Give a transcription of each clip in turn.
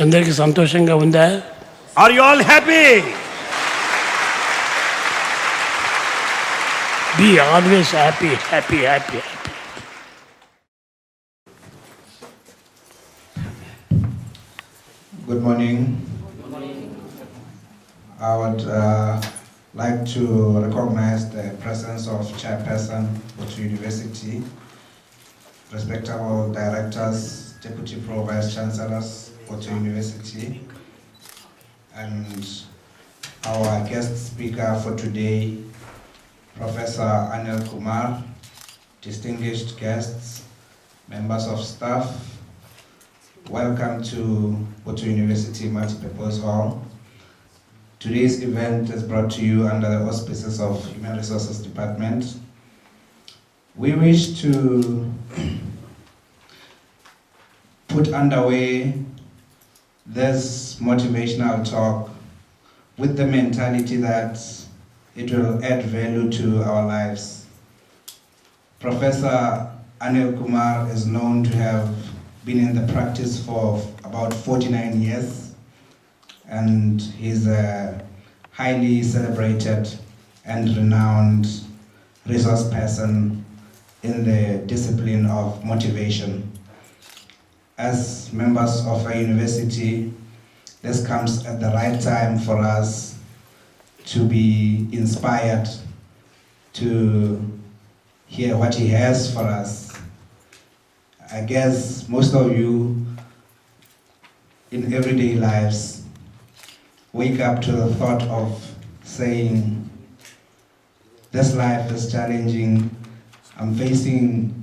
అందరికీ సంతోషంగా ఉందా? Are you all happy? Be always happy, happy, happy, happy. Good morning. I would like to recognize the presence of Chairperson of the University, respectable directors, Deputy Pro-Vice Chancellors of the University, and our guest speaker for today, Prof.Anil Kumar, distinguished guests, members of staff. Welcome to Botswana University Multipurpose Hall. Today's event is brought to you under the auspices of Human Resources Department. We wish to put underway this motivational talk with the mentality that it will add value to our lives. Professor Anil Kumar is known to have been in the practice for about 49 years, and he's a highly celebrated and renowned resource person in the discipline of motivation. As members of our university, this comes at the right time for us to be inspired to hear what he has for us. I guess most of you in everyday lives wake up to the thought of saying, this life is challenging, I'm facing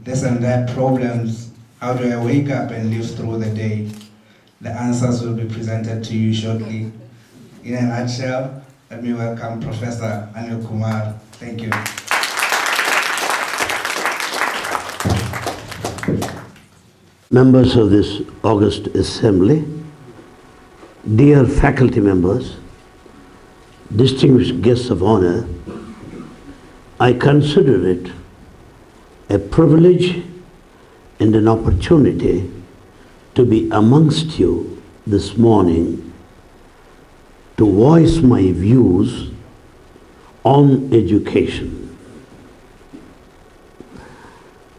this and that problems, how do I wake up and live through the day? The answers will be presented to you shortly. In a nutshell, let me welcome Professor Anil Kumar. Thank you. Members of this august assembly, dear faculty members, distinguished guests of honor, I consider it a privilege and an opportunity to be amongst you this morning to voice my views on education.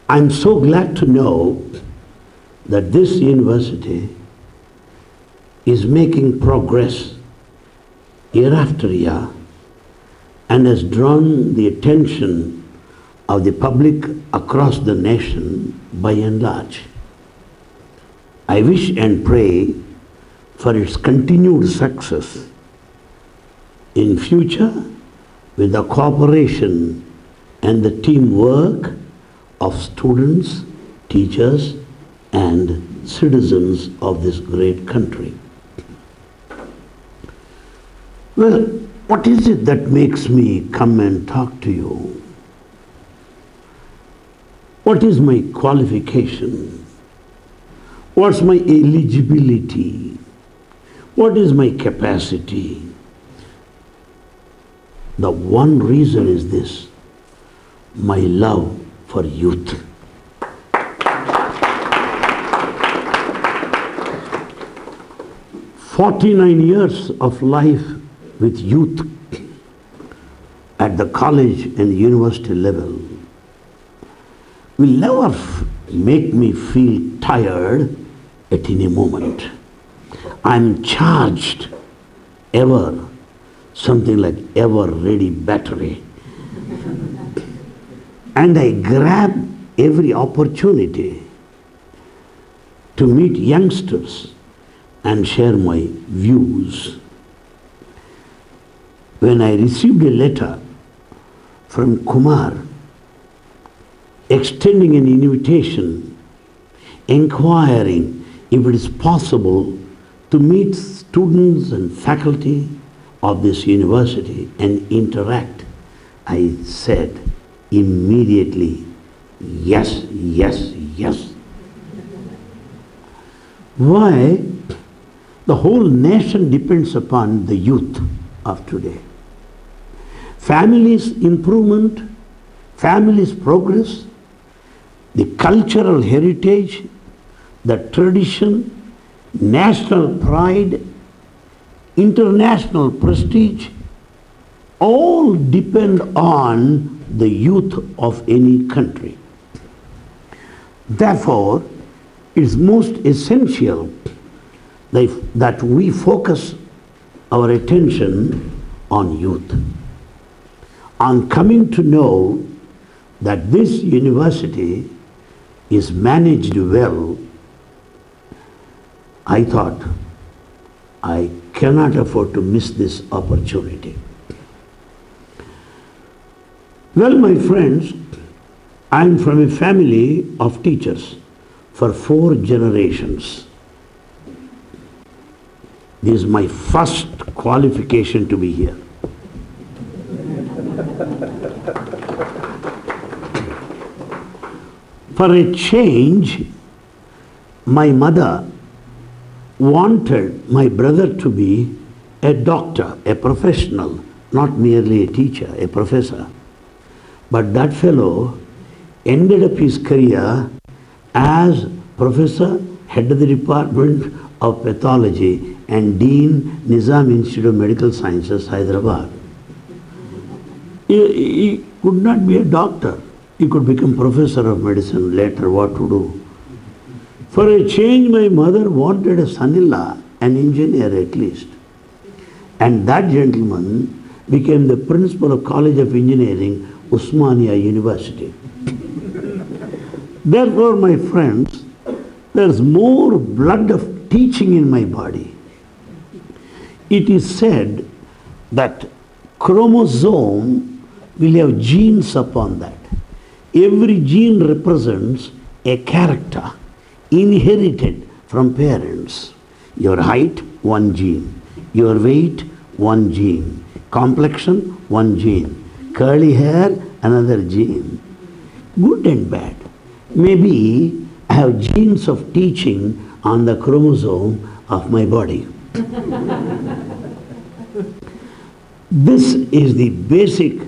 I'm so glad to know that this university is making progress year after year and has drawn the attention of the public across the nation by and large. I wish and pray for its continued success in future with the cooperation and the teamwork of students, teachers, and citizens of this great country. Well, what is it that makes me come and talk to you? What is my qualification? What's my eligibility? What is my capacity? The one reason is this: my love for youth. 49 years of life with youth at the college and university level will never make me feel tired at any moment. I'm charged ever, something like ever ready battery. And I grab every opportunity to meet youngsters and share my views. When I received a letter from Kumar extending an invitation, inquiring if it is possible to meet students and faculty of this university and interact, I said immediately, yes, yes, yes. Why? The whole nation depends upon the youth of today. Families' improvement, families' progress, the cultural heritage, the tradition, national pride, international prestige, all depend on the youth of any country. Therefore, it is most essential that we focus our attention on youth. On coming to know that this university is managed well, I thought I cannot afford to miss this opportunity. Well, my friends, I am from a family of teachers for 4 generations. This is my first qualification to be here. For a change, my mother wanted my brother to be a doctor, a professional, not merely a teacher, a professor. But that fellow ended up his career as professor, head of the Department of Pathology and Dean, Nizam Institute of Medical Sciences, Hyderabad. He could not be a doctor. He could become professor of medicine later, what to do. For a change, my mother wanted a son-in-law, an engineer at least. And that gentleman became the principal of College of Engineering, Osmania University. Therefore, my friends, there's more blood of teaching in my body. It is said that chromosome will have genes upon that. Every gene represents a character inherited from parents. Your height, 1 gene. Your weight, 1 gene. Complexion, 1 gene. Curly hair, another gene. Good and bad. Maybe I have genes of teaching on the chromosome of my body. This is the basic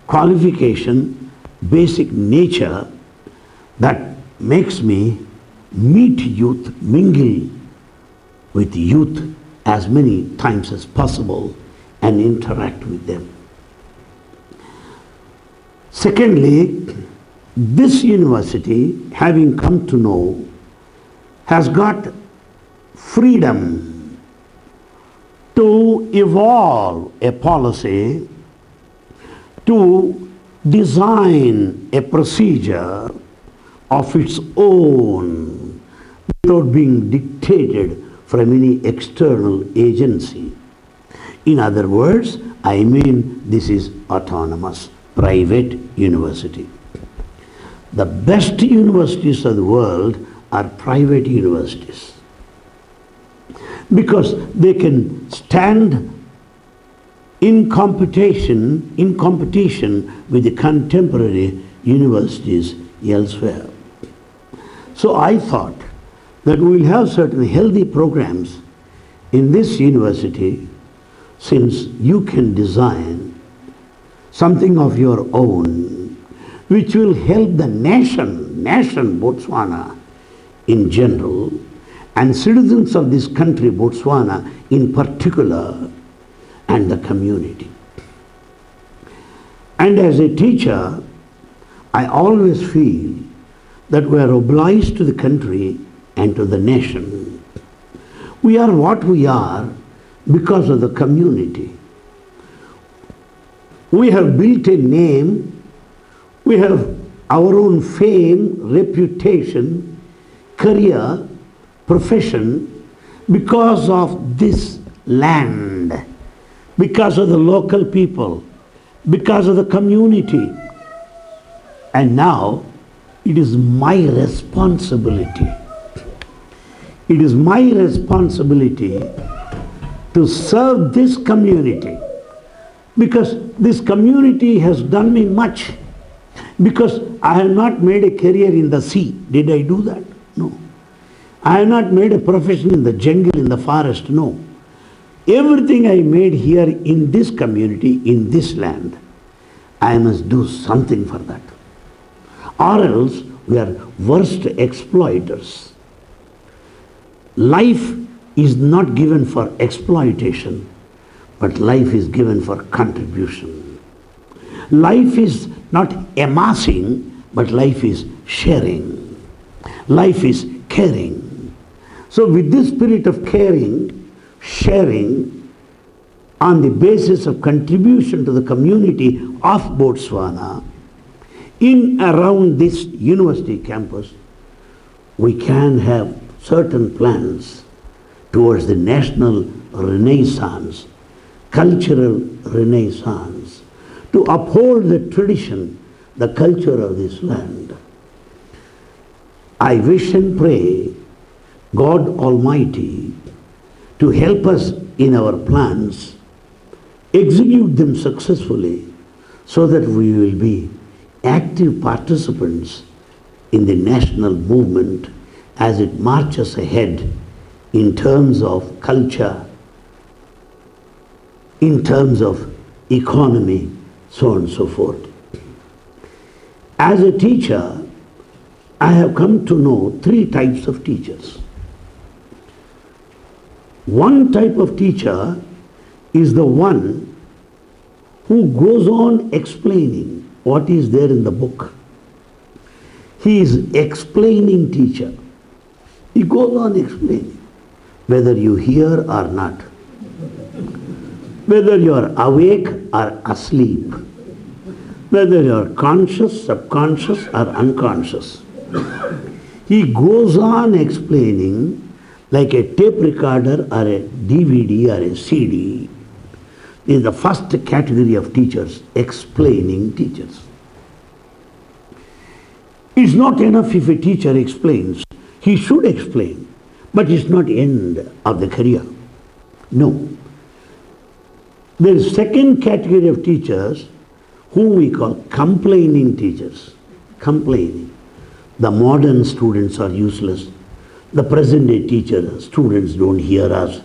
qualification, basic nature that makes me meet youth, mingle with youth as many times as possible and interact with them. Secondly, this university, having come to know, has got freedom to evolve a policy, to design a procedure of its own without being dictated from any external agency. In other words, I mean this is autonomous, private university. The best universities of the world are private universities because they can stand in competition with the contemporary universities elsewhere. So I thought that we will have certain healthy programs in this university, since you can design something of your own which will help the nation Botswana in general, and citizens of this country, Botswana in particular, and the community. And as a teacher, I always feel that we are obliged to the country and to the nation. We are what we are because of the community. We have built a name, we have our own fame, reputation, career, profession because of this land, because of the local people, because of the community. And now it is my responsibility. It is my responsibility to serve this community, because this community has done me much. Because I have not made a career in the sea. Did I do that? No. I have not made a profession in the jungle, in the forest. No. Everything I made here in this community, in this land, I must do something for that. Or else we are worst exploiters. Life is not given for exploitation, but life is given for contribution. Life is not amassing, but life is sharing. Life is caring. So with this spirit of caring, sharing, on the basis of contribution to the community of Botswana, in around this university campus, we can have certain plans towards the national renaissance, cultural renaissance, to uphold the tradition, the culture of this land. I wish and pray God Almighty to help us in our plans, execute them successfully, so that we will be active participants in the national movement as it marches ahead in terms of culture, in terms of economy, so on and so forth. As a teacher, I have come to know three types of teachers. One type of teacher is the one who goes on explaining what is there in the book. He is explaining teacher. He goes on explaining, whether you hear or not, whether you are awake or asleep, whether you are conscious, subconscious or unconscious. He goes on explaining like a tape recorder or a DVD or a CD. Is the first category of teachers, explaining teachers. It's not enough if a teacher explains. He should explain, but it's not end of the career. No. There is second category of teachers whom we call complaining teachers. Complaining. The modern students are useless. The present day teachers, students don't hear us.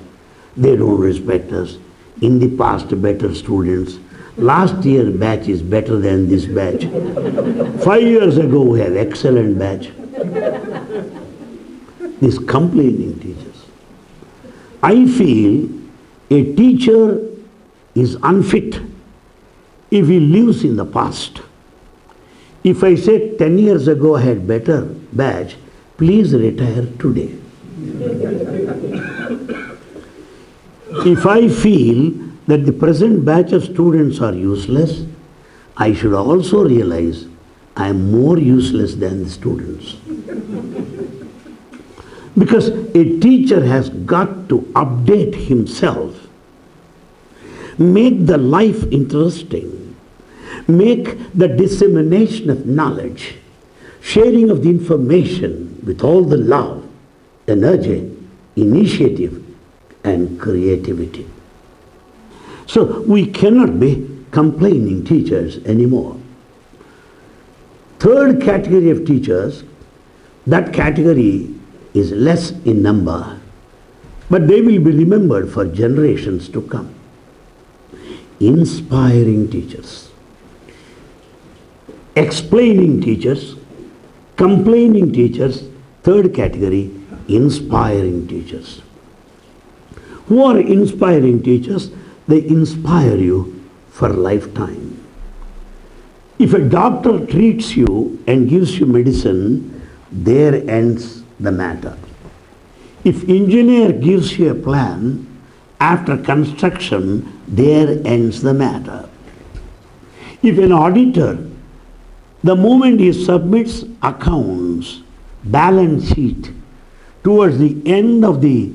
They don't respect us. In the past, better students. Last year batch is better than this batch. 5 years ago, we have excellent batch. These complaining teachers. I feel a teacher is unfit if he lives in the past. If I say 10 years ago I had better batch, please retire today. If I feel that the present batch of students are useless, I should also realize I am more useless than the students. Because a teacher has got to update himself, make the life interesting, make the dissemination of knowledge, sharing of the information with all the love, energy, initiative, and creativity. So we cannot be complaining teachers anymore. Third category of teachers, that category is less in number, but they will be remembered for generations to come. Inspiring teachers, explaining teachers, complaining teachers. Third category, inspiring teachers. Who are inspiring teachers? They inspire you for a lifetime. If a doctor treats you and gives you medicine, there ends the matter. If engineer gives you a plan, after construction, there ends the matter. If an auditor, the moment he submits accounts, balance sheet, towards the end of the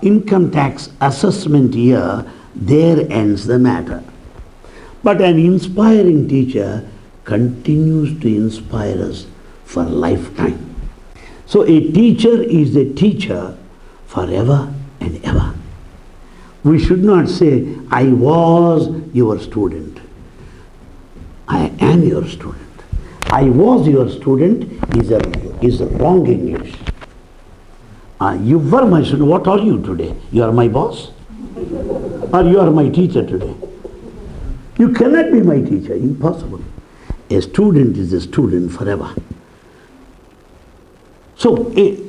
income tax assessment year, there ends the matter. But an inspiring teacher continues to inspire us for a lifetime. So a teacher is a teacher forever and ever. We should not say, I was your student. I am your student. I was your student is a wrong English. You were my student. What are you today? You are my boss? Or you are my teacher today? You cannot be my teacher. Impossible. A student is a student forever. So, if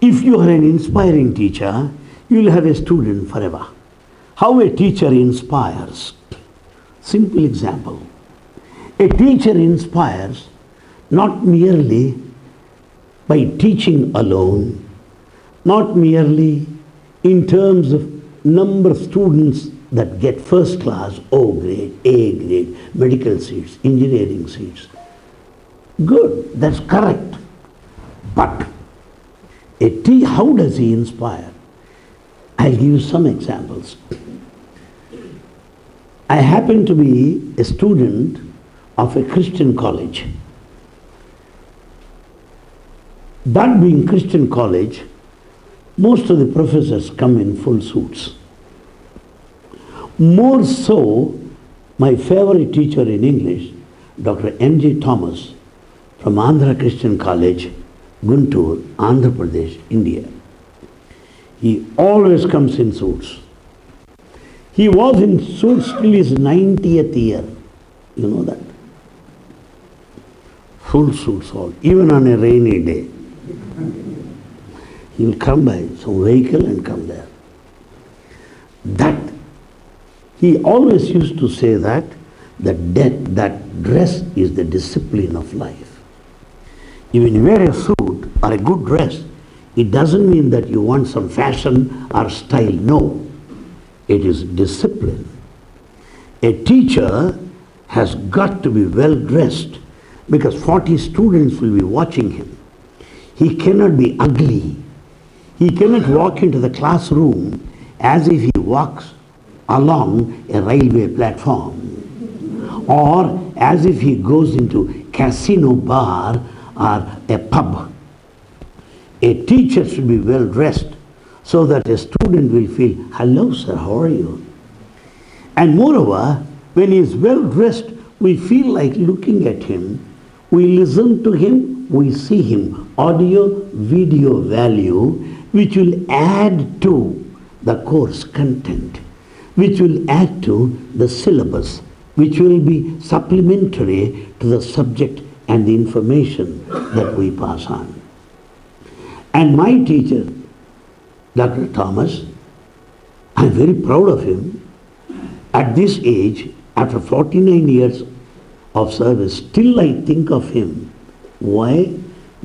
If you are an inspiring teacher, you will have a student forever. How a teacher inspires. Simple example. A teacher inspires not merely by teaching alone, not merely in terms of number of students that get first class, O grade, A grade, medical seats, engineering seats. Good, that's correct. But how does he inspire? I'll give you some examples. I happen to be a student of a Christian college. That being Christian college, most of the professors come in full suits. More so, my favorite teacher in English, Dr. M.J. Thomas from Andhra Christian College, Guntur, Andhra Pradesh, India. He always comes in suits. He was in suits till his 90th year. You know that? Full suits all, even on a rainy day. He will come by some vehicle and come there. He always used to say that dress is the discipline of life. If you wear a suit or a good dress, it doesn't mean that you want some fashion or style. No, it is discipline. A teacher has got to be well dressed because 40 students will be watching him. He cannot be ugly. He cannot walk into the classroom as if he walks along a railway platform or as if he goes into casino bar or a pub. A teacher should be well dressed so that a student will feel, hello sir, how are you? And moreover, when he is well dressed, we feel like looking at him, we listen to him, we see him. Audio, video value, which will add to the course content, which will add to the syllabus, which will be supplementary to the subject and the information that we pass on. And my teacher, Dr. Thomas, I'm very proud of him. At this age, after 49 years of service, still I think of him. Why?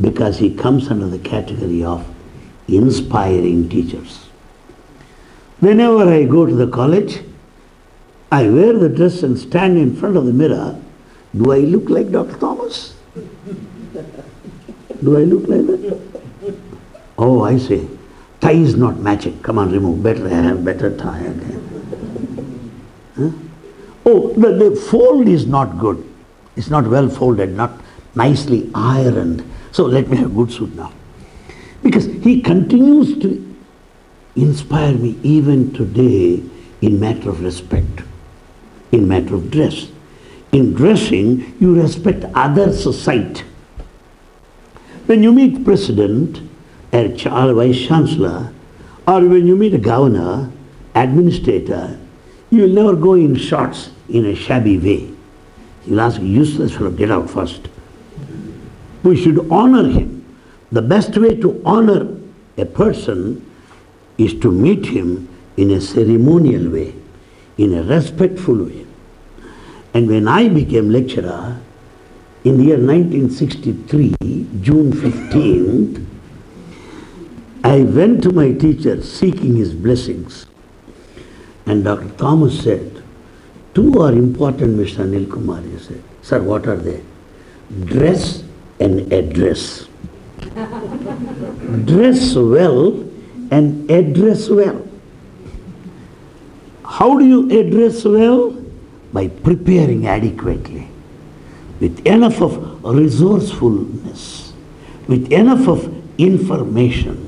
Because he comes under the category of inspiring teachers. Whenever I go to the college, I wear the dress and stand in front of the mirror. Do I look like Dr. Thomas? Do I look like that? Oh, I say, tie is not matching. Come on, remove. Better hair, better tie again. Huh? Oh, the fold is not good. It's not well folded, not nicely ironed. So let me have a good suit now. Because he continues to inspire me even today in matter of respect, in matter of dress. In dressing, you respect others' sight. When you meet president, a vice chancellor, or when you meet a governor, administrator, you will never go in shorts in a shabby way. He will ask, useless fellow, get out first. We should honor him. The best way to honor a person is to meet him in a ceremonial way, in a respectful way. And when I became lecturer in the year 1963, June 15th, I went to my teacher seeking his blessings. And Dr. Thomas said, two are important, Mr. Anil Kumar. He said, sir, what are they? Dress and address. Dress well and address well. How do you address well? By preparing adequately, with enough of resourcefulness, with enough of information.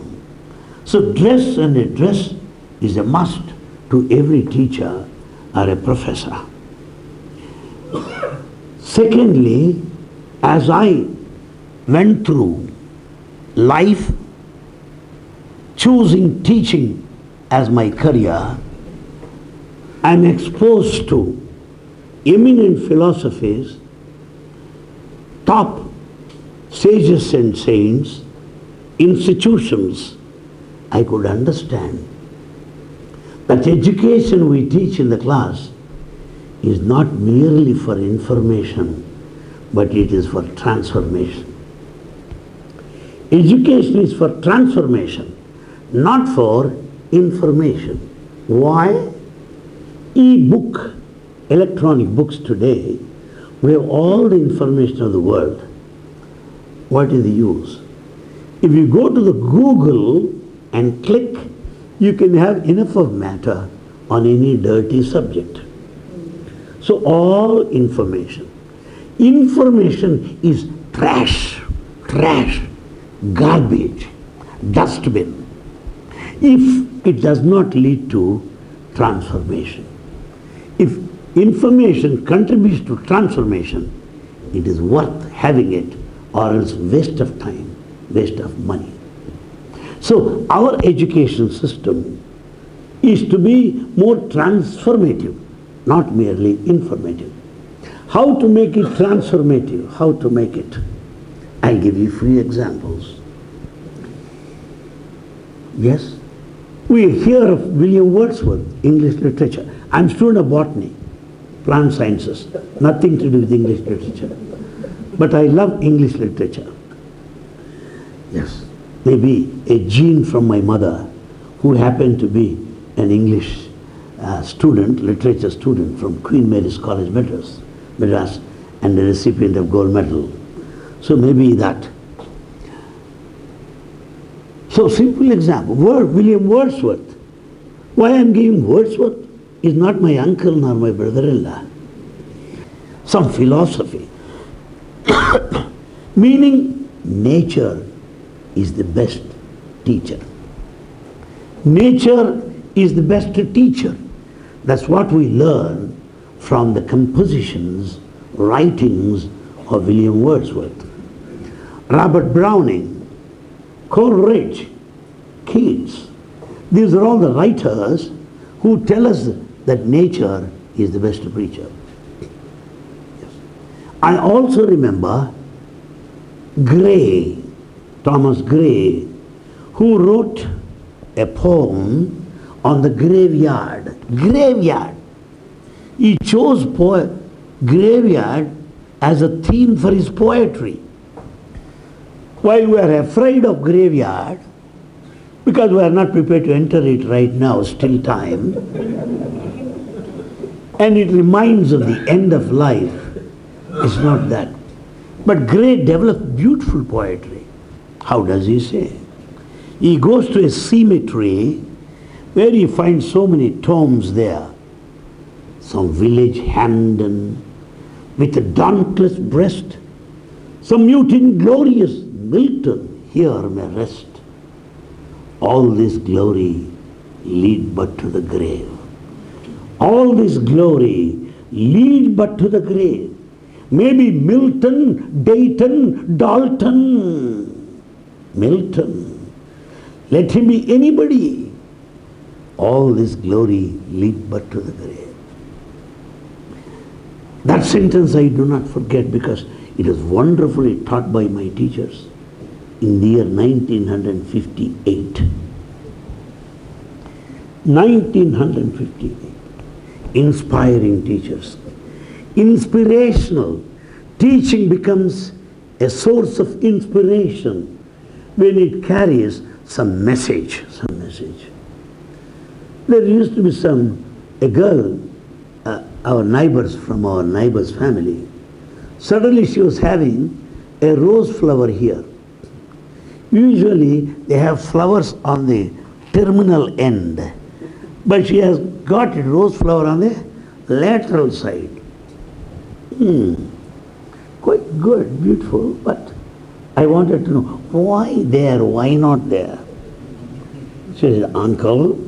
So dress and address is a must to every teacher or a professor. Secondly, as I went through life, choosing teaching as my career, I'm exposed to eminent philosophies, top sages and saints, institutions I could understand that education we teach in the class is not merely for information, but it is for transformation. Education is for transformation, not for information. Why? E-book, electronic books today, we have all the information of the world. What is the use? If you go to the Google and click, you can have enough of matter on any dirty subject. So all information. Information is trash, garbage, dustbin, if it does not lead to transformation. If information contributes to transformation, it is worth having it, or else waste of time, waste of money. So our education system is to be more transformative, not merely informative. How to make it transformative? How to make it? I'll give you few examples. Yes? We hear of William Wordsworth, English literature. I'm student of botany, plant sciences, nothing to do with English literature. But I love English literature. Yes. Maybe a gene from my mother, who happened to be an English student, literature student from Queen Mary's College, Madras, and the recipient of gold medal. So maybe that. So simple example, William Wordsworth. Why I'm giving Wordsworth is not my uncle nor my brother-in-law. Some philosophy. Meaning nature is the best teacher. Nature is the best teacher. That's what we learn from the compositions, writings of William Wordsworth. Robert Browning, Coleridge, Keats. These are all the writers who tell us that nature is the best preacher. Yes. I also remember Gray, Thomas Gray, who wrote a poem on the graveyard. Graveyard. He chose graveyard as a theme for his poetry. While we are afraid of graveyard, because we are not prepared to enter it right now, still time, and it reminds of the end of life, it's not that. But Gray developed beautiful poetry. How does he say? He goes to a cemetery where he finds so many tombs there. Some village Hamden with a dauntless breast, some mute glorious Milton here may rest. All this glory lead but to the grave. All this glory lead but to the grave. Maybe Milton, Dayton, Dalton. Milton. Let him be anybody. All this glory lead but to the grave. That sentence I do not forget because it was wonderfully taught by my teachers in the year 1958. 1958. Inspiring teachers. Inspirational. Teaching becomes a source of inspiration when it carries some message. There used to be a girl, our neighbors from our neighbor's family. Suddenly she was having a rose flower here. Usually they have flowers on the terminal end, but she has got a rose flower on the lateral side. Quite good, beautiful, but I wanted to know why there, why not there? She said, Uncle,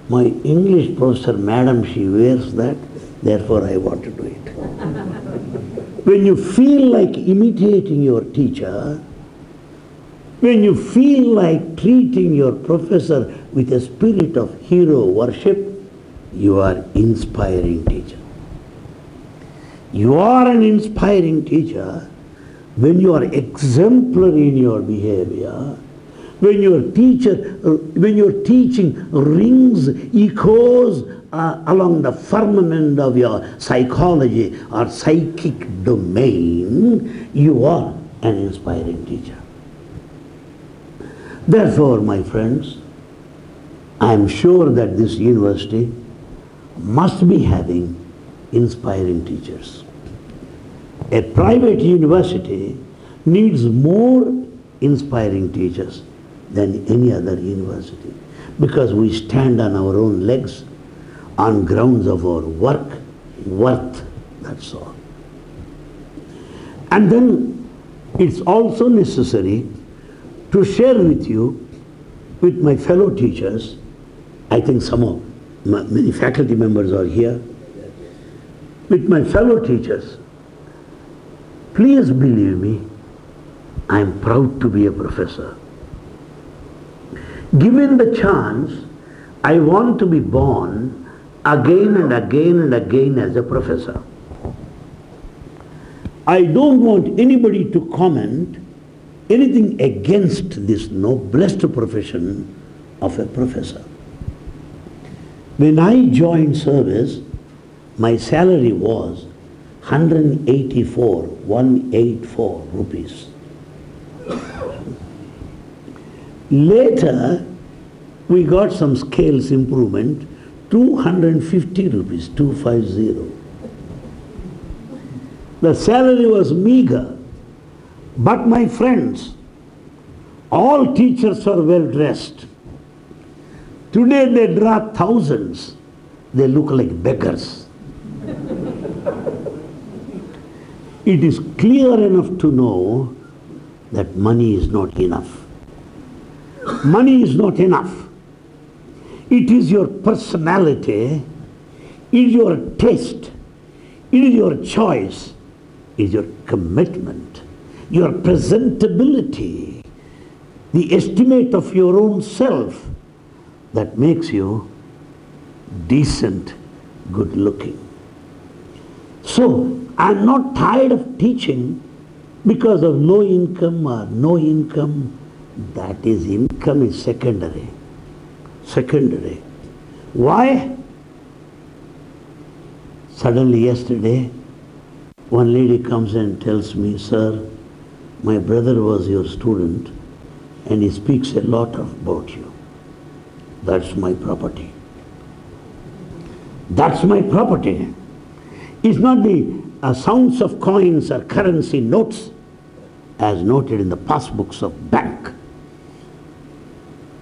my English professor, madam, she wears that, therefore I want to do it. When you feel like imitating your teacher, when you feel like treating your professor with a spirit of hero worship, you are inspiring teacher. You are an inspiring teacher when you are exemplary in your behavior, When your teaching rings, echoes along the firmament of your psychology or psychic domain, you are an inspiring teacher. Therefore, my friends, I am sure that this university must be having inspiring teachers. A private university needs more inspiring teachers than any other university, because we stand on our own legs on grounds of our worth, that's all. And then it's also necessary to share with you, with my fellow teachers. I think many faculty members are here. With my fellow teachers, please believe me, I am proud to be a professor. Given the chance, I want to be born again and again and again as a professor. I don't want anybody to comment anything against this noblest profession of a professor. When I joined service, my salary was 184 rupees. Later, we got some scales improvement, 250 rupees, 250. The salary was meager, but my friends, all teachers are well dressed. Today they draw thousands, they look like beggars. It is clear enough to know that money is not enough. Money is not enough. It is your personality, it is your taste, it is your choice, it is your commitment, your presentability, the estimate of your own self that makes you decent, good looking. So, I am not tired of teaching because of low income or no income. That is, income is secondary. Secondary. Why? Suddenly yesterday, one lady comes and tells me, "Sir, my brother was your student and he speaks a lot about you. That's my property." That's my property. It's not the sounds of coins or currency notes as noted in the passbooks of bank.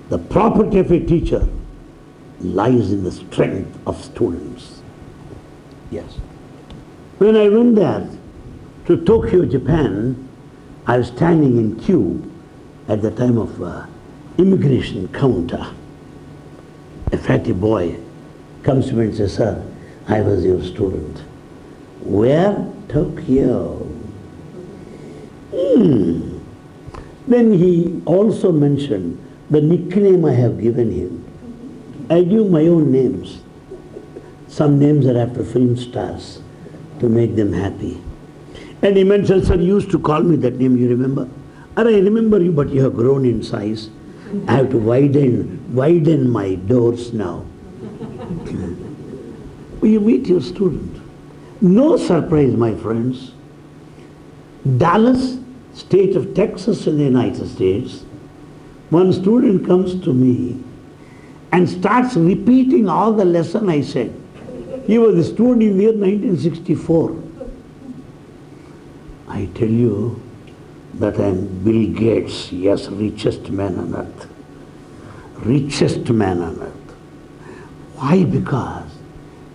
The property of a teacher lies in the strength of students. Yes. When I went there to Tokyo, Japan, I was standing in queue at the time of immigration counter. A fatty boy comes to me and says, "Sir, I was your student." "Where?" "Tokyo." Then he also mentioned the nickname I have given him. I give my own names. Some names are after film stars to make them happy. And he mentioned, "Sir, you used to call me that name, you remember?" "And I remember you, but you have grown in size. I have to widen my doors now." You meet your student. No surprise, my friends. Dallas, state of Texas in the United States, one student comes to me and starts repeating all the lesson I said. He was a student in the year 1964. I tell you that I am Bill Gates, yes, richest man on earth. Richest man on earth. Why? Because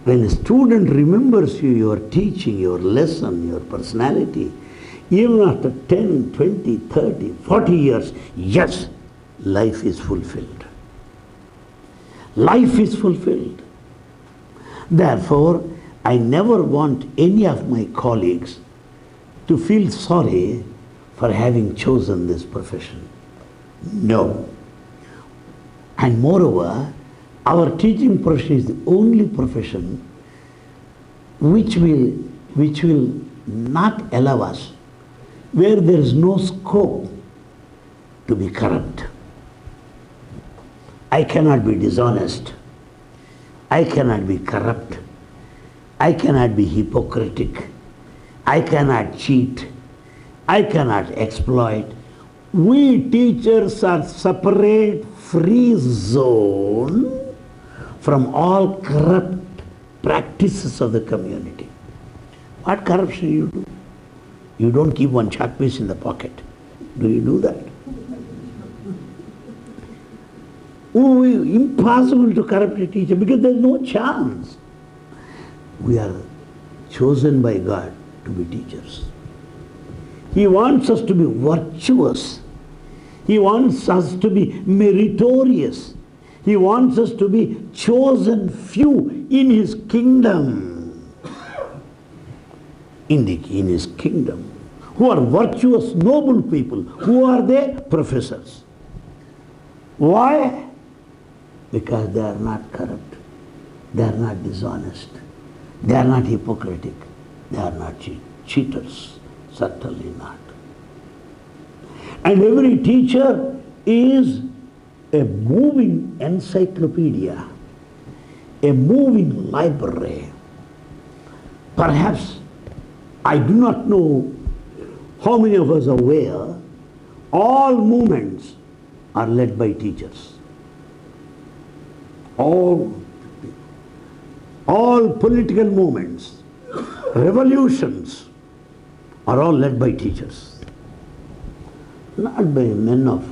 when a student remembers you, your teaching, your lesson, your personality, even after 10, 20, 30, 40 years, yes, life is fulfilled. Life is fulfilled. Therefore, I never want any of my colleagues to feel sorry for having chosen this profession. No. And moreover, our teaching profession is the only profession which will not allow us, where there is no scope to be corrupt. I cannot be dishonest. I cannot be corrupt. I cannot be hypocritic. I cannot cheat. I cannot exploit. We teachers are separate, free zone from all corrupt practices of the community. What corruption you do? You don't keep one chalk piece in the pocket. Do you do that? Oh, impossible to corrupt a teacher because there's no chance. We are chosen by God to be teachers. He wants us to be virtuous. He wants us to be meritorious. He wants us to be chosen few in His kingdom. In His kingdom. Who are virtuous, noble people. Who are they? Professors. Why? Because they are not corrupt. They are not dishonest. They are not hypocritic. They are not cheaters. Certainly not. And every teacher is a moving encyclopedia, a moving library. Perhaps, I do not know how many of us are aware, all movements are led by teachers. All political movements, revolutions are all led by teachers. Not by men of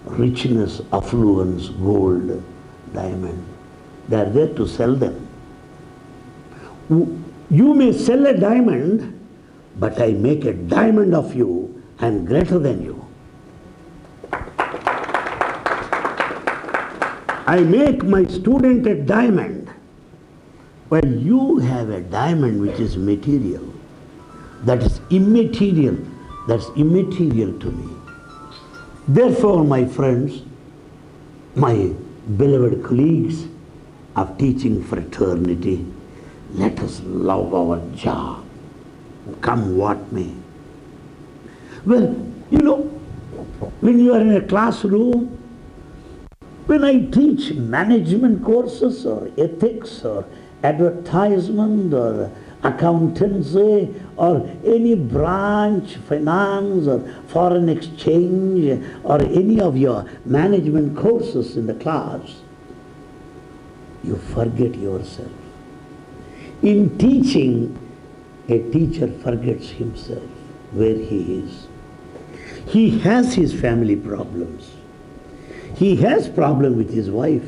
richness, affluence, gold, diamond. They are there to sell them. You may sell a diamond, but I make a diamond of you. I am greater than you. I make my student a diamond. Well, you have a diamond which is material. That is immaterial. That's immaterial to me. Therefore, my friends, my beloved colleagues of teaching fraternity, let us love our job, come what may. Well, you know, when you are in a classroom, when I teach management courses or ethics or advertisement or accountancy or any branch, finance or foreign exchange or any of your management courses in the class, you forget yourself. In teaching, a teacher forgets himself, where he is. He has his family problems. He has problems with his wife.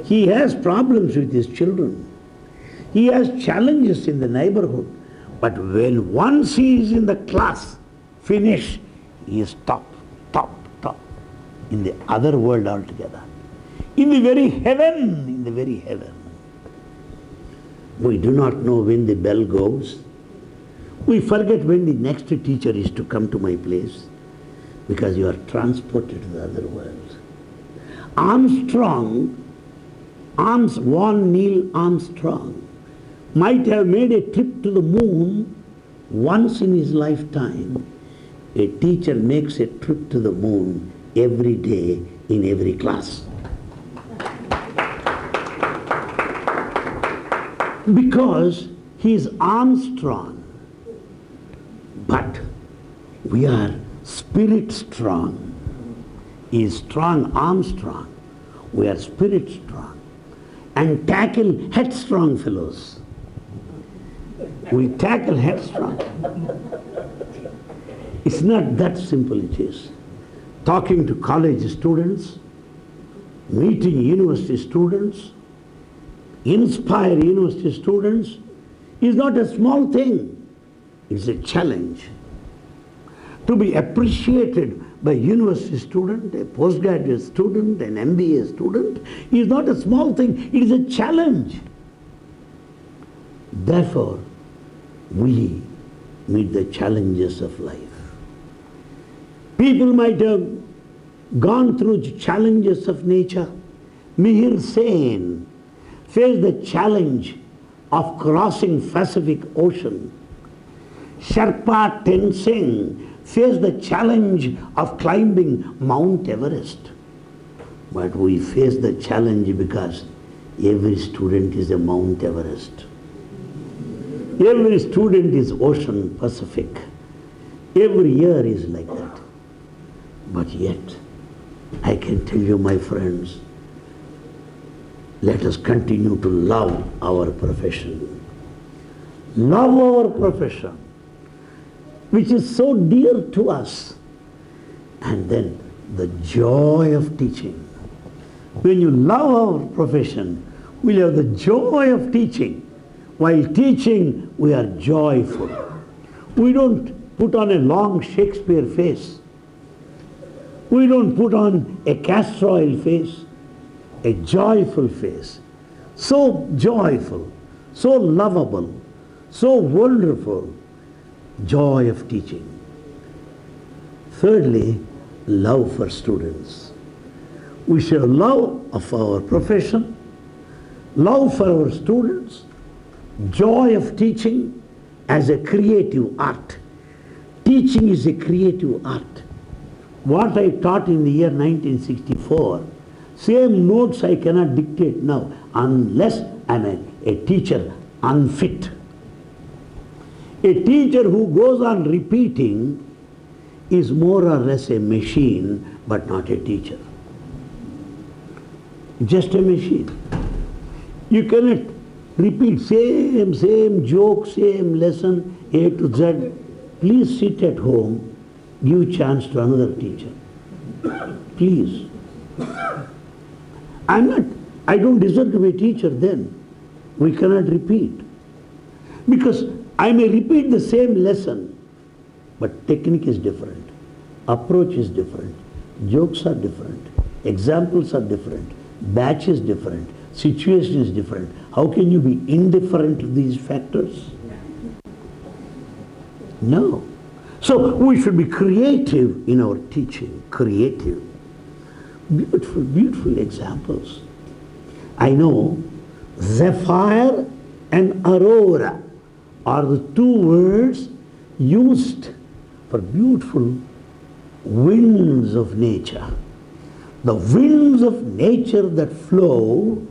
He has problems with his children. He has challenges in the neighborhood. But when once he is in the class, finish, he is top in the other world altogether. In the very heaven. We do not know when the bell goes. We forget when the next teacher is to come to my place, because you are transported to the other world. Neil Armstrong might have made a trip to the moon once in his lifetime. A teacher makes a trip to the moon every day in every class. Because he is Armstrong. But we are spirit strong. He is strong Armstrong. We are spirit strong. And tackle headstrong fellows. We tackle headstrong. It's not that simple, it is. Talking to college students, meeting university students, inspire university students is not a small thing. It's a challenge. To be appreciated by university student, a postgraduate student, an MBA student is not a small thing. It is a challenge. Therefore, we meet the challenges of life. People might have gone through challenges of nature. Mihir Sen faced the challenge of crossing Pacific Ocean. Sherpa Tenzing faced the challenge of climbing Mount Everest. But we face the challenge because every student is a Mount Everest. Every student is Ocean Pacific. Every year is like that. But yet, I can tell you, my friends, let us continue to love our profession. Love our profession, which is so dear to us. And then the joy of teaching. When you love our profession, we'll have the joy of teaching. While teaching, we are joyful. We don't put on a long Shakespeare face. We don't put on a castor oil face, a joyful face. So joyful, so lovable, so wonderful. Joy of teaching. Thirdly, love for students. We should have love of our profession, love for our students, joy of teaching as a creative art. Teaching is a creative art. What I taught in the year 1964, same notes I cannot dictate now unless I am a teacher unfit. A teacher who goes on repeating is more or less a machine, but not a teacher. Just a machine. You cannot repeat same joke, same lesson, A to Z. Please sit at home, give chance to another teacher. Please. I don't deserve to be a teacher then. We cannot repeat. Because I may repeat the same lesson, but technique is different. Approach is different. Jokes are different. Examples are different. Batch is different. Situation is different. How can you be indifferent to these factors? No. So we should be creative in our teaching. Creative. Beautiful, beautiful examples. I know Zephyr and Aurora are the two words used for beautiful winds of nature. The winds of nature that flow,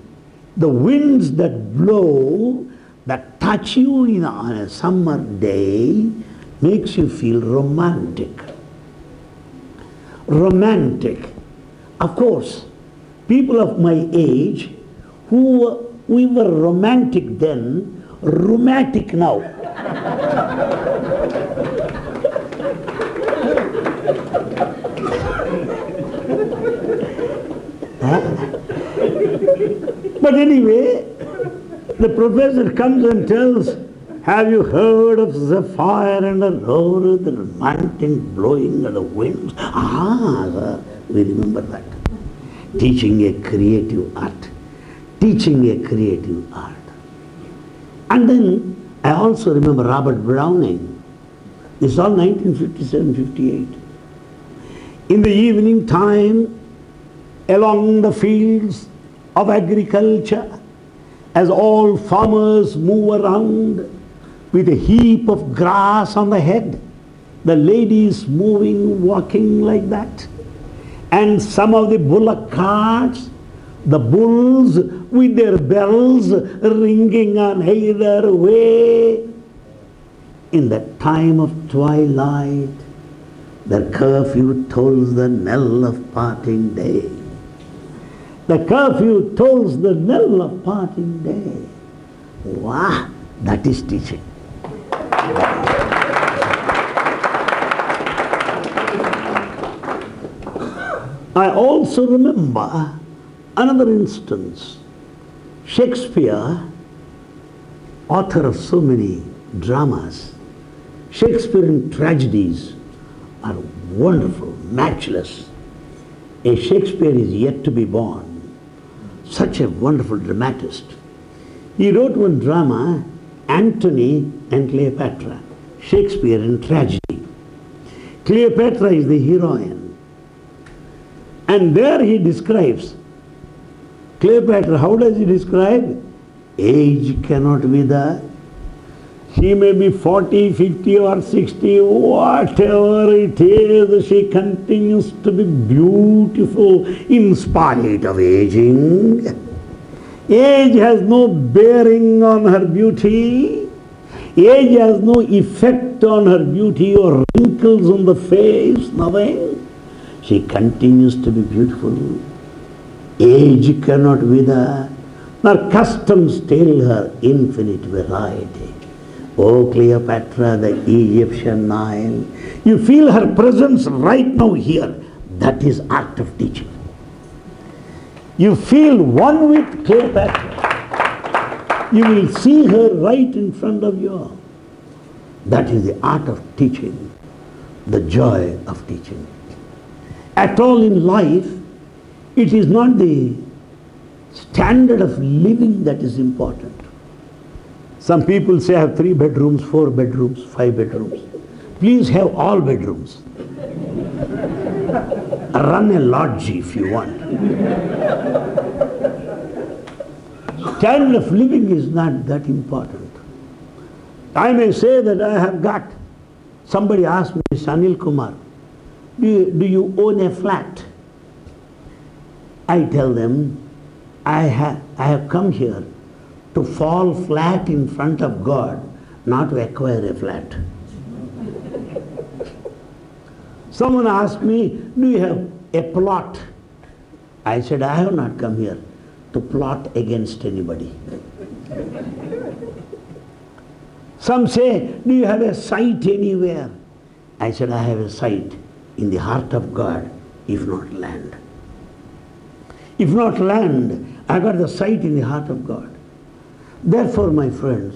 the winds that blow, that touch you on a summer day, makes you feel romantic. Romantic. Of course, people of my age, we were romantic then, rheumatic now. But anyway, the professor comes and tells, have you heard of Zephyr and Aurora, the romantic blowing of the winds? Sir, we remember that. Teaching a creative art. Teaching a creative art. And then I also remember Robert Browning. This is all 1957-58. In the evening time, along the fields of agriculture, as all farmers move around with a heap of grass on the head, the ladies moving, walking like that, and some of the bullock carts, the bulls with their bells ringing on either way. In the time of twilight, the curfew tolls the knell of parting day. The curfew tolls the knell of parting day. Wow, that is teaching. I also remember another instance. Shakespeare, author of so many dramas, Shakespearean tragedies are wonderful, matchless. A Shakespeare is yet to be born. Such a wonderful dramatist. He wrote one drama, Antony and Cleopatra, Shakespearean tragedy. Cleopatra is the heroine. And there he describes Cleopatra. How does he describe? Age cannot wither, She may be 40, 50 or 60, whatever it is, she continues to be beautiful in spite of aging. Age has no bearing on her beauty. Age has no effect on her beauty or wrinkles on the face, nothing. She continues to be beautiful. Age cannot wither, nor customs tell her infinite variety. O Cleopatra, the Egyptian Nile, you feel her presence right now here. That is art of teaching. You feel one with Cleopatra. You will see her right in front of you. That is the art of teaching, the joy of teaching. At all in life, it is not the standard of living that is important. Some people say I have 3 bedrooms, 4 bedrooms, 5 bedrooms. Please have all bedrooms. Run a lodge if you want. Standard of living is not that important. I may say that I have got, somebody asked me, Anil Kumar, do you own a flat? I tell them, I have come here to fall flat in front of God, not to acquire a flat. Someone asked me, do you have a plot? I said, I have not come here to plot against anybody. Some say, do you have a site anywhere? I said, I have a site in the heart of God, if not land. If not land, I got the site in the heart of God. Therefore, my friends,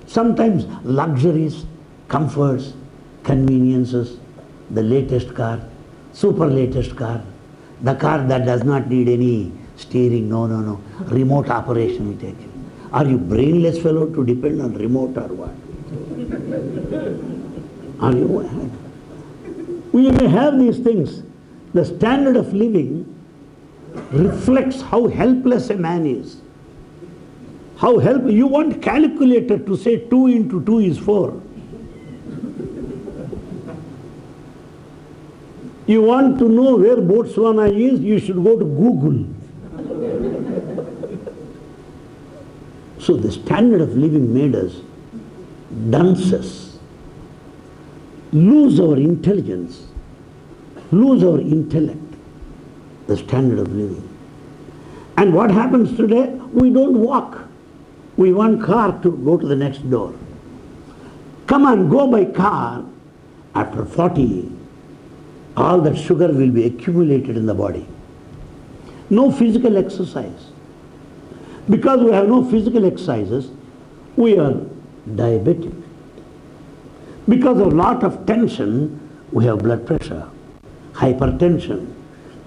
sometimes luxuries, comforts, conveniences, the latest car, super latest car, the car that does not need any steering, no, remote operation we take. Are you brainless fellow to depend on remote or what? Are you? We may have these things. The standard of living reflects how helpless a man is. You want calculator to say 2 into 2 is 4. You want to know where Botswana is, you should go to Google. So the standard of living made us dunces, lose our intelligence, lose our intellect, the standard of living. And what happens today? We don't walk. We want car to go to the next door. Come on, go by car. After 40, all that sugar will be accumulated in the body. No physical exercise. Because we have no physical exercises, we are diabetic. Because of lot of tension, we have blood pressure, hypertension,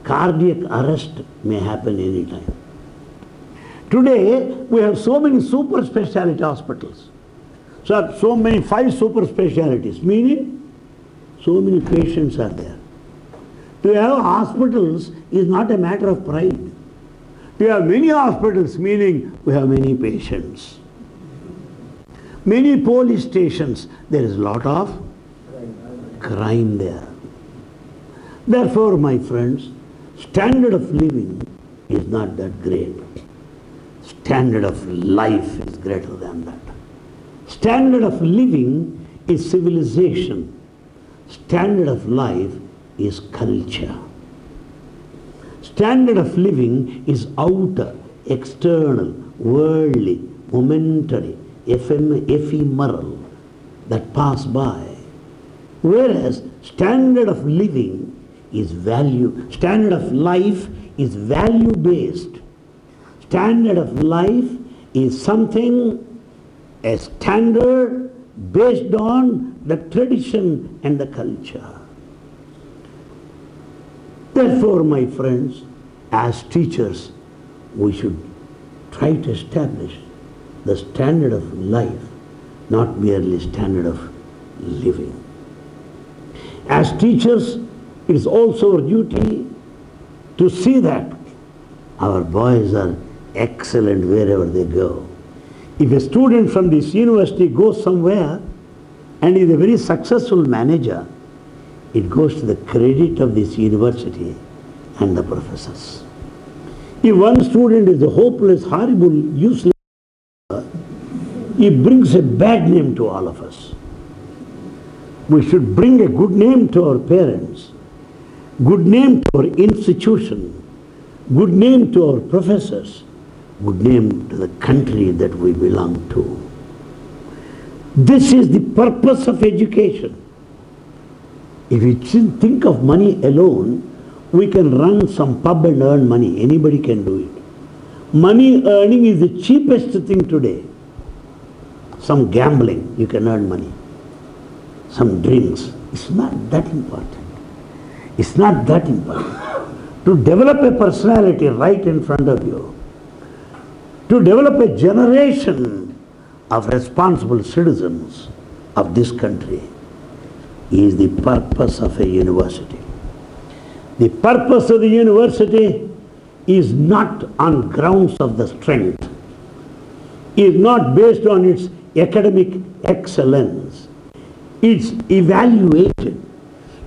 cardiac arrest may happen anytime. Today, we have so many super specialty hospitals. So many 5 super specialties, meaning so many patients are there. To have hospitals is not a matter of pride. To have many hospitals, meaning we have many patients. Many police stations, there is a lot of crime there. Therefore, my friends, standard of living is not that great. Standard of life is greater than that. Standard of living is civilization. Standard of life is culture. Standard of living is outer, external, worldly, momentary, ephemeral, that pass by. Whereas standard of living is value, standard of life is value based. Standard of life is something, a standard based on the tradition and the culture. Therefore, my friends, as teachers, we should try to establish the standard of life, not merely standard of living. As teachers, it is also our duty to see that our boys are excellent wherever they go. If a student from this university goes somewhere and is a very successful manager, it goes to the credit of this university and the professors. If one student is a hopeless, horrible, useless, he brings a bad name to all of us. We should bring a good name to our parents, good name to our institution, good name to our professors, good name to the country that we belong to. This is the purpose of education. If you think of money alone, we can run some pub and earn money. Anybody can do it. Money earning is the cheapest thing today. Some gambling, you can earn money. Some drinks. It's not that important. It's not that important. To develop a personality right in front of you, to develop a generation of responsible citizens of this country is the purpose of a university. The purpose of the university is not on grounds of the strength, is not based on its academic excellence. It's evaluated,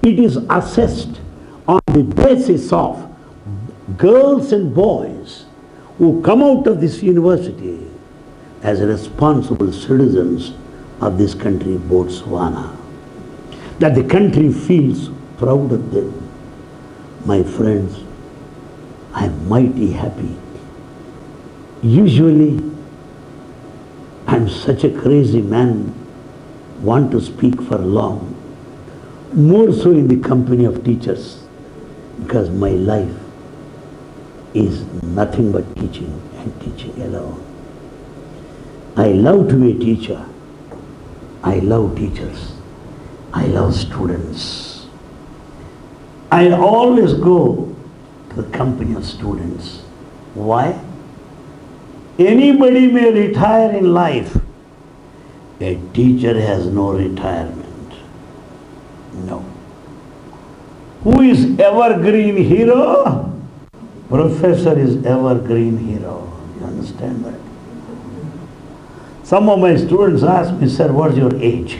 it is assessed on the basis of girls and boys who come out of this university as responsible citizens of this country, Botswana. That the country feels proud of them. My friends, I am mighty happy. Usually, I am such a crazy man, want to speak for long, more so in the company of teachers, because my life is nothing but teaching and teaching alone. I love to be a teacher. I love teachers. I love students. I always go to the company of students. Why? Anybody may retire in life. A teacher has no retirement. No. Who is evergreen hero? Professor is evergreen hero. You understand that? Some of my students ask me, sir, what's your age?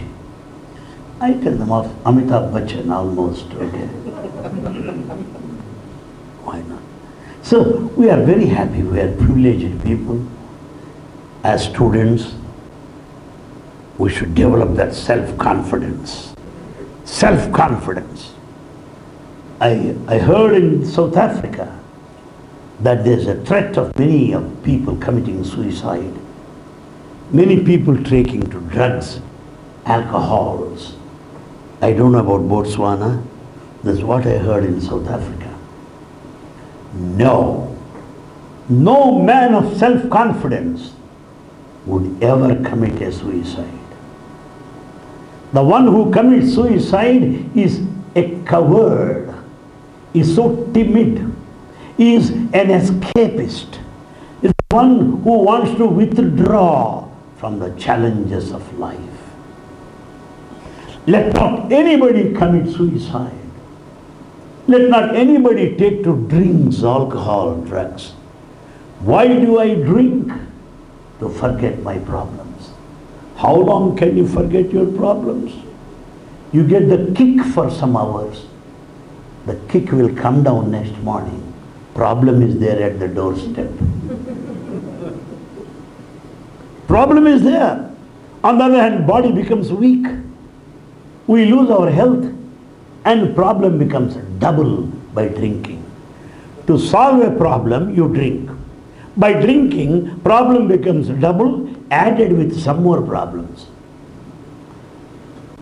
I tell them of Amitabh Bachchan almost, okay? Why not? So we are very happy, we are privileged people. As students, we should develop that self-confidence. Self-confidence. I heard in South Africa that there's a threat of many of people committing suicide. Many people taking to drugs, alcohols. I don't know about Botswana. That's what I heard in South Africa. No man of self-confidence would ever commit a suicide. The one who commits suicide is a coward, is so timid, is an escapist, is one who wants to withdraw from the challenges of life. Let not anybody commit suicide. Let not anybody take to drinks, alcohol, drugs. Why do I drink? To forget my problems. How long can you forget your problems? You get the kick for some hours. The kick will come down next morning. Problem is there at the doorstep. Problem is there. On the other hand, body becomes weak. We lose our health and problem becomes double by drinking. To solve a problem, you drink. By drinking, problem becomes double, added with some more problems.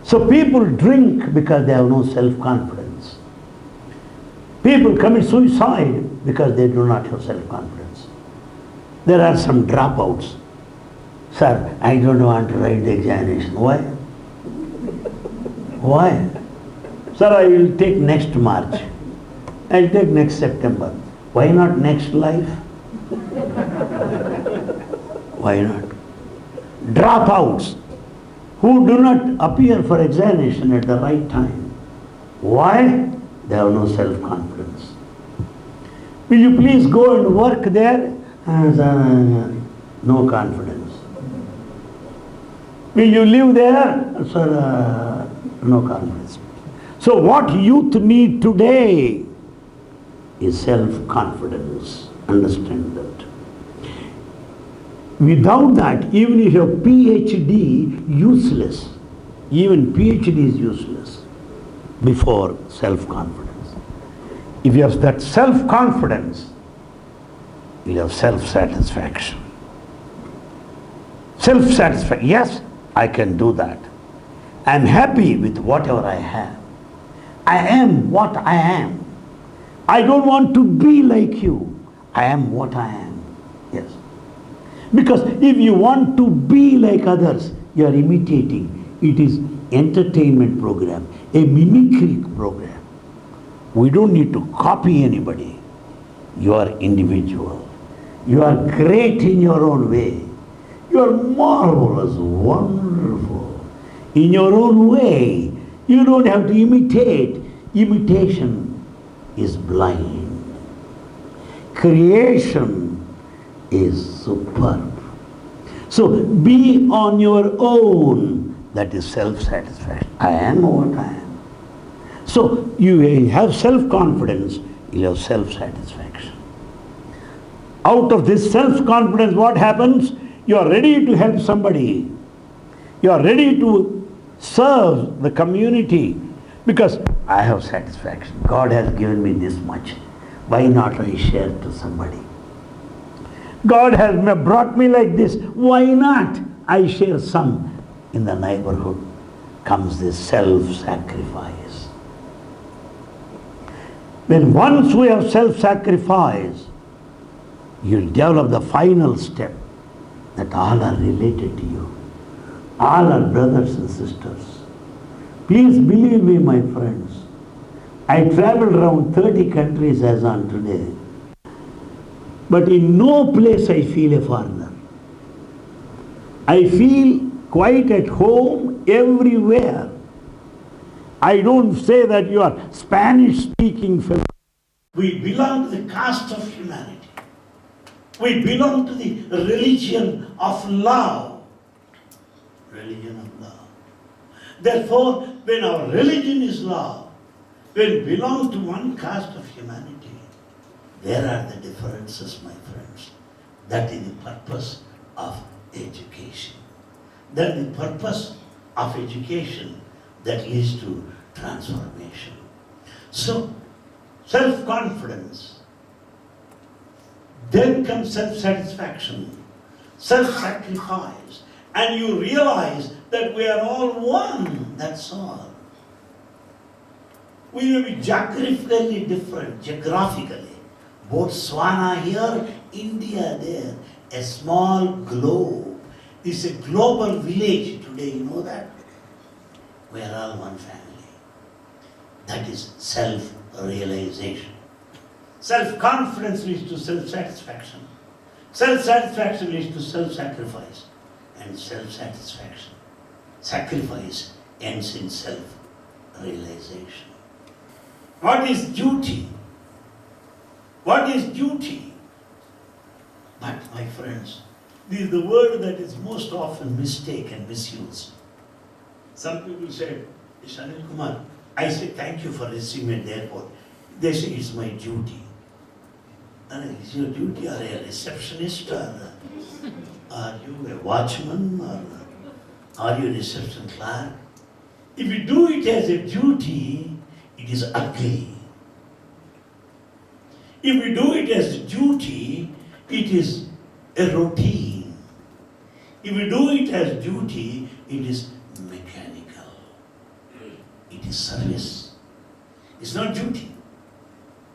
So people drink because they have no self-confidence. People commit suicide because they do not have self-confidence. There are some dropouts. Sir, I don't want to write the examination. Why? Why? Sir, I will take next March. I will take next September. Why not next life? Why not? Dropouts who do not appear for examination at the right time. Why? They have no self-confidence. Will you please go and work there? No confidence. Will you live there? Sir, no confidence. So what youth need today is self-confidence. Understand that. Without that, even if you have PhD, useless. Even PhD is useless before self-confidence. If you have that self-confidence, you have self-satisfaction. Self-satisfaction. Yes, I can do that. I am happy with whatever I have. I am what I am. I don't want to be like you. I am what I am. Yes. Because if you want to be like others, you are imitating. It is entertainment program, a mimicry program. We don't need to copy anybody. You are individual. You are great in your own way. You are marvelous, wonderful. In your own way. You don't have to imitate. Imitation is blind. Creation is superb. So be on your own. That is self-satisfaction. I am what I am. So you have self-confidence, you have self-satisfaction. Out of this self-confidence, what happens? You are ready to help somebody. You are ready to serve the community because I have satisfaction. God has given me this much. Why not I share to somebody? God has brought me like this. Why not I share some? In the neighborhood comes this self-sacrifice. When once we have self-sacrifice, you'll develop the final step that all are related to you. All are brothers and sisters. Please believe me, my friends. I traveled around 30 countries as on today. But in no place I feel a foreigner. I feel quite at home everywhere. I don't say that you are Spanish-speaking fellow. We belong to the caste of humanity. We belong to the religion of love. Religion of love. Therefore, when our religion is love, when we belong to one caste of humanity, there are the differences, my friends. That is the purpose of education. That is the purpose of education that leads to transformation. So, self-confidence, then comes self-satisfaction, self-sacrifice, and you realize that we are all one, that's all. We may be geographically different, geographically. Botswana here, India there, a small globe. It's a global village today, you know that? We are all one family. That is self-realization. Self-confidence leads to self-satisfaction. Self-satisfaction leads to self-sacrifice. And self-satisfaction, sacrifice ends in self-realization. What is duty? What is duty? But my friends, this is the word that is most often mistaken, misused. Some people say, Anil Kumar, I say thank you for receiving me at the airport. They say it's my duty. Is your duty? Are you a receptionist or are you a watchman or are you a reception clerk? If you do it as a duty, it is ugly. If you do it as a duty, it is a routine. If you do it as duty, it is mechanical. It is service. It's not duty.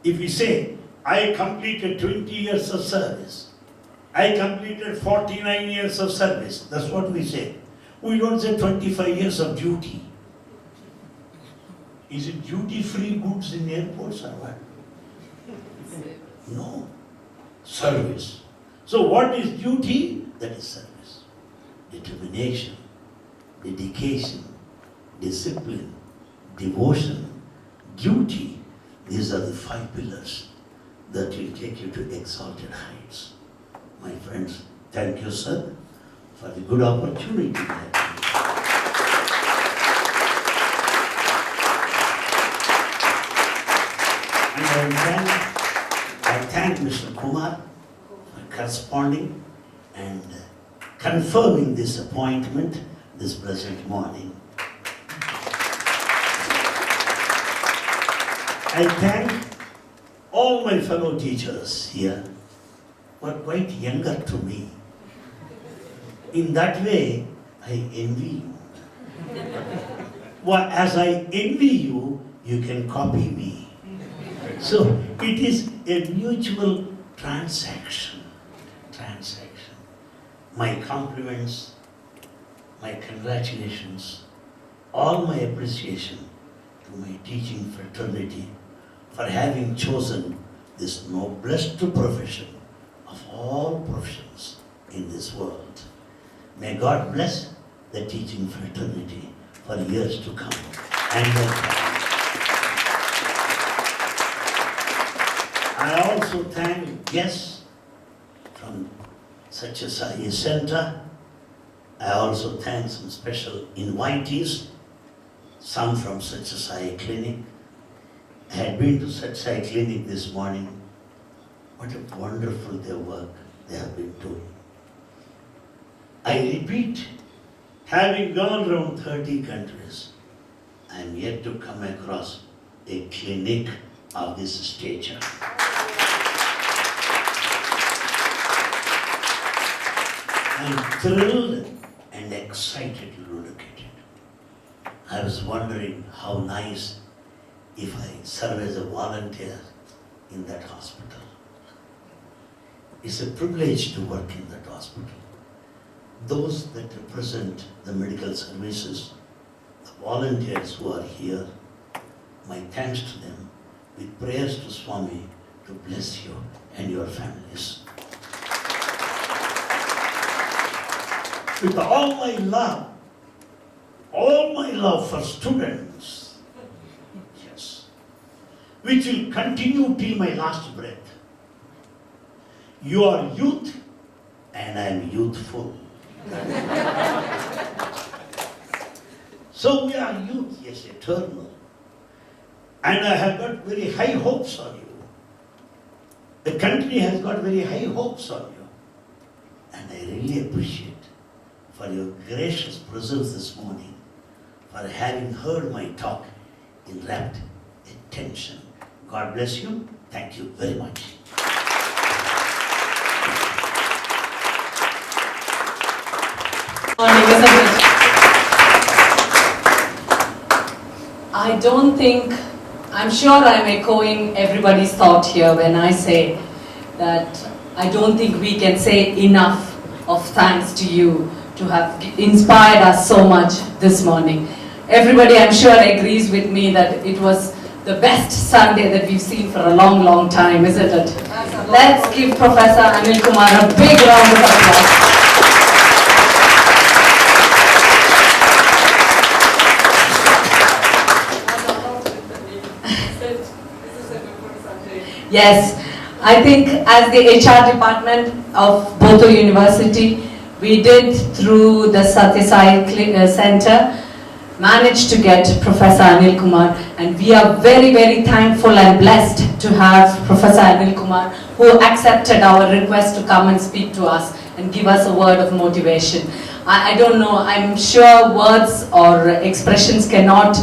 If we say, I completed 20 years of service, I completed 49 years of service, that's what we say. We don't say 25 years of duty. Is it duty-free goods in airports or what? No. Service. So what is duty? That is service. Determination, dedication, discipline, devotion, duty. These are the 5 pillars that will take you to exalted heights. My friends, thank you, sir, for the good opportunity. I thank Mr. Kumar for corresponding and confirming this appointment this blessed morning. I thank all my fellow teachers here who are quite younger to me. In that way, I envy you. Well, as I envy you, you can copy me. So it is a mutual transaction. My compliments, my congratulations, all my appreciation to my teaching fraternity for having chosen this noblest profession of all professions in this world. May God bless the teaching fraternity for years to come. And I also thank guests from Satyasai Center. I also thank some special invitees, some from Satyasai Clinic. I had been to Satyasai Clinic this morning. What a wonderful their work they have been doing. I repeat, having gone around 30 countries, I am yet to come across a clinic of this stature. I'm thrilled and excited to look at it. I was wondering how nice if I serve as a volunteer in that hospital. It's a privilege to work in that hospital. Those that represent the medical services, the volunteers who are here, my thanks to them, with prayers to Swami to bless you and your families. With all my love for students, yes, which will continue till my last breath. You are youth and I am youthful. So we are youth, yes, eternal. And I have got very high hopes on you. The country has got very high hopes on you. And I really appreciate for your gracious presence this morning, for having heard my talk in rapt attention. God bless you. Thank you very much. I don't think, I'm sure I'm echoing everybody's thought here when I say that I don't think we can say enough of thanks to you to have inspired us so much this morning. Everybody, I'm sure, agrees with me that it was the best Sunday that we've seen for a long, long time, isn't it? Let's give Professor Anil Kumar a big round of applause. Yes, I think as the HR department of Boto University, we did through the Satyasai Center managed to get Professor Anil Kumar, and we are very, very thankful and blessed to have Professor Anil Kumar who accepted our request to come and speak to us and give us a word of motivation. I don't know, I'm sure words or expressions cannot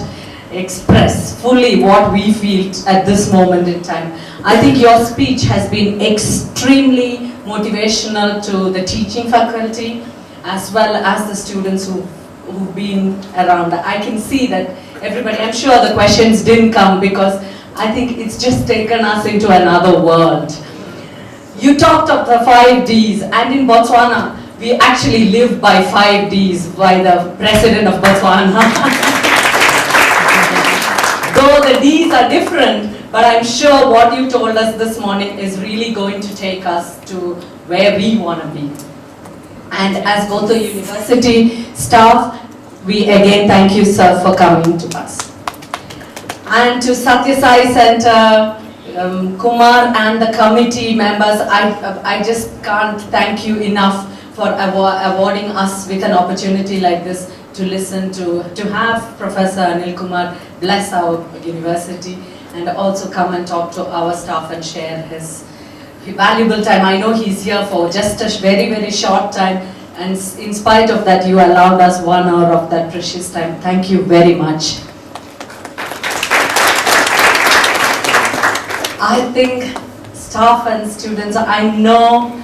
express fully what we feel at this moment in time. I think your speech has been extremely motivational to the teaching faculty as well as the students who've been around. I can see that everybody, I'm sure the questions didn't come because I think it's just taken us into another world. You talked of the 5 Ds, and in Botswana, we actually live by 5 Ds by the president of Botswana. Though the Ds are different, but I'm sure what you told us this morning is really going to take us to where we want to be. And as both the university staff, we again thank you, sir, for coming to us. And to Satyasai Center, Kumar and the committee members, I just can't thank you enough for awarding us with an opportunity like this to listen to have Professor Anil Kumar bless our university. and also come and talk to our staff and share his valuable time. I know he's here for just a very, very short time, and in spite of that, you allowed us 1 hour of that precious time. Thank you very much. I think staff and students, I know,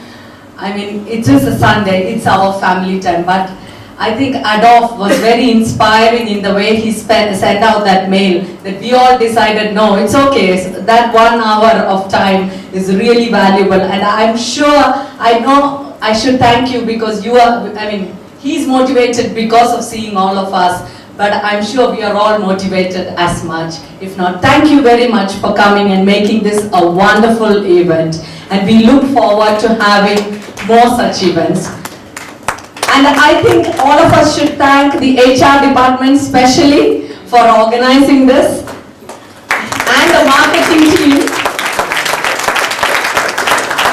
I mean, it is a Sunday, it's our family time, but I think Adolf was very inspiring in the way he sent out that mail, that we all decided, no, it's okay, that 1 hour of time is really valuable, and I'm sure, I know I should thank you because you are, I mean, he's motivated because of seeing all of us, but I'm sure we are all motivated as much. If not, thank you very much for coming and making this a wonderful event, and we look forward to having more such events. And I think all of us should thank the HR department specially for organizing this, and the marketing team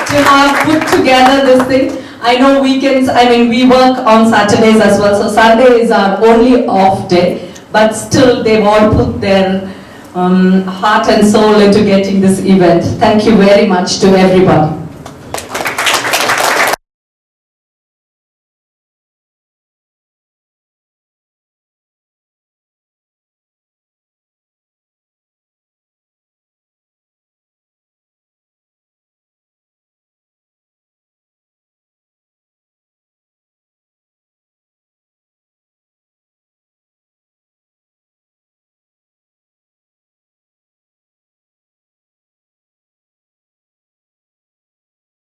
to have put together this thing. I know weekends, I mean, we work on Saturdays as well, so Sunday is our only off day, but still they've all put their heart and soul into getting this event. Thank you very much to everybody.